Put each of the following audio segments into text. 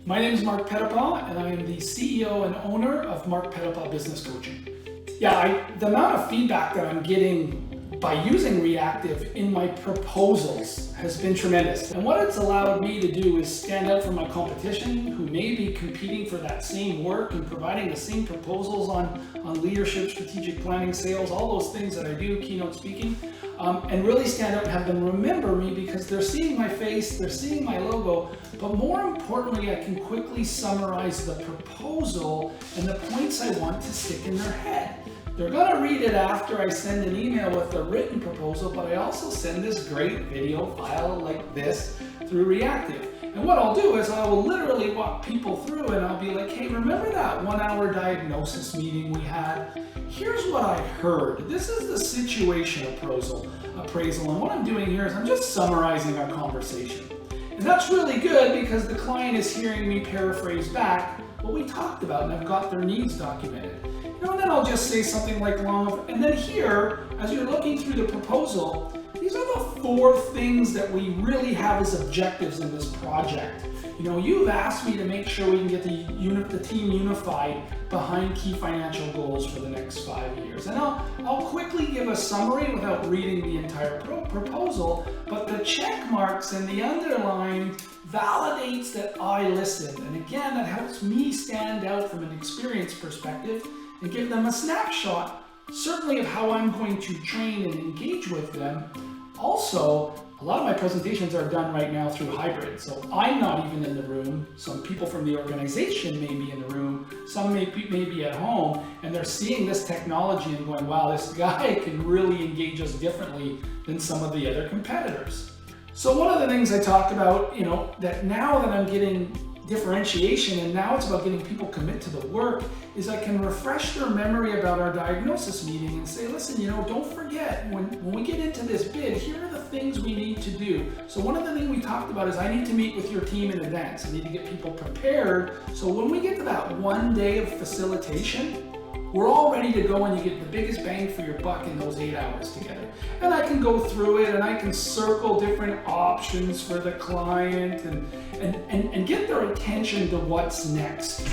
My name is Marc Petipas, and I am the CEO and owner of Marc Petipas Business Coaching. The amount of feedback that I'm getting by using Reactiv in my proposals has been tremendous. And what it's allowed me to do is stand out from my competition who may be competing for that same work and providing the same proposals on leadership, strategic planning, sales, all those things that I do, keynote speaking, and really stand out and have them remember me because they're seeing my face, they're seeing my logo, but more importantly, I can quickly summarize the proposal and the points I want to stick in their head. They're going to read it after I send an email with a written proposal, but I also send this great video file like this through Reactiv. And what I'll do is I will literally walk people through and I'll be like, hey, remember that 1 hour diagnosis meeting we had? Here's what I heard. This is the situation appraisal. And what I'm doing here is I'm just summarizing our conversation. And that's really good because the client is hearing me paraphrase back what we talked about and I've got their needs documented. And then I'll just say something like and then here, as you're looking through the proposal, these are the 4 things that we really have as objectives in this project. You've asked me to make sure we can get the team unified behind key financial goals for the next 5 years. And I'll quickly give a summary without reading the entire proposal, but the check marks and the underline validates that I listened. And again, that helps me stand out from an experience perspective and give them a snapshot, certainly of how I'm going to train and engage with them. Also, a lot of my presentations are done right now through hybrid, so I'm not even in the room. Some people from the organization may be in the room, some may be at home, and they're seeing this technology and going, wow, this guy can really engage us differently than some of the other competitors. So one of the things I talked about, that now that I'm getting differentiation and now it's about getting people commit to the work, is I can refresh their memory about our diagnosis meeting and say, listen, don't forget, when we get into this bid, here are the things we need to do. So one of the things we talked about is I need to meet with your team in advance. I need to get people prepared. So when we get to that 1 day of facilitation, we're all ready to go and you get the biggest bang for your buck in those 8 hours together. And I can go through it and I can circle different options for the client and get their attention to what's next.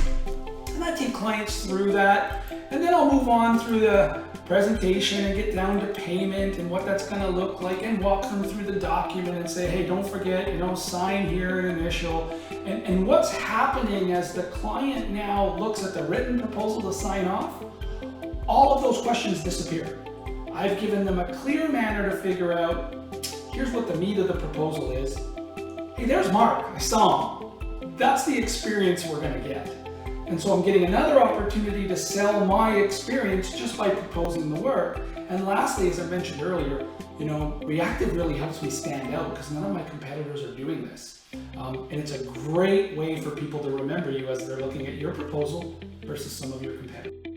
And I take clients through that, and then I'll move on through the presentation and get down to payment and what that's going to look like and walk them through the document and say, hey, don't forget, sign here and initial. And what's happening as the client now looks at the written proposal to sign off, all of those questions disappear. I've given them a clear manner to figure out, here's what the meat of the proposal is. Hey, there's Marc, I saw him. That's the experience we're going to get. And so I'm getting another opportunity to sell my experience just by proposing the work. And lastly, as I mentioned earlier, Reactiv really helps me stand out because none of my competitors are doing this. And it's a great way for people to remember you as they're looking at your proposal versus some of your competitors.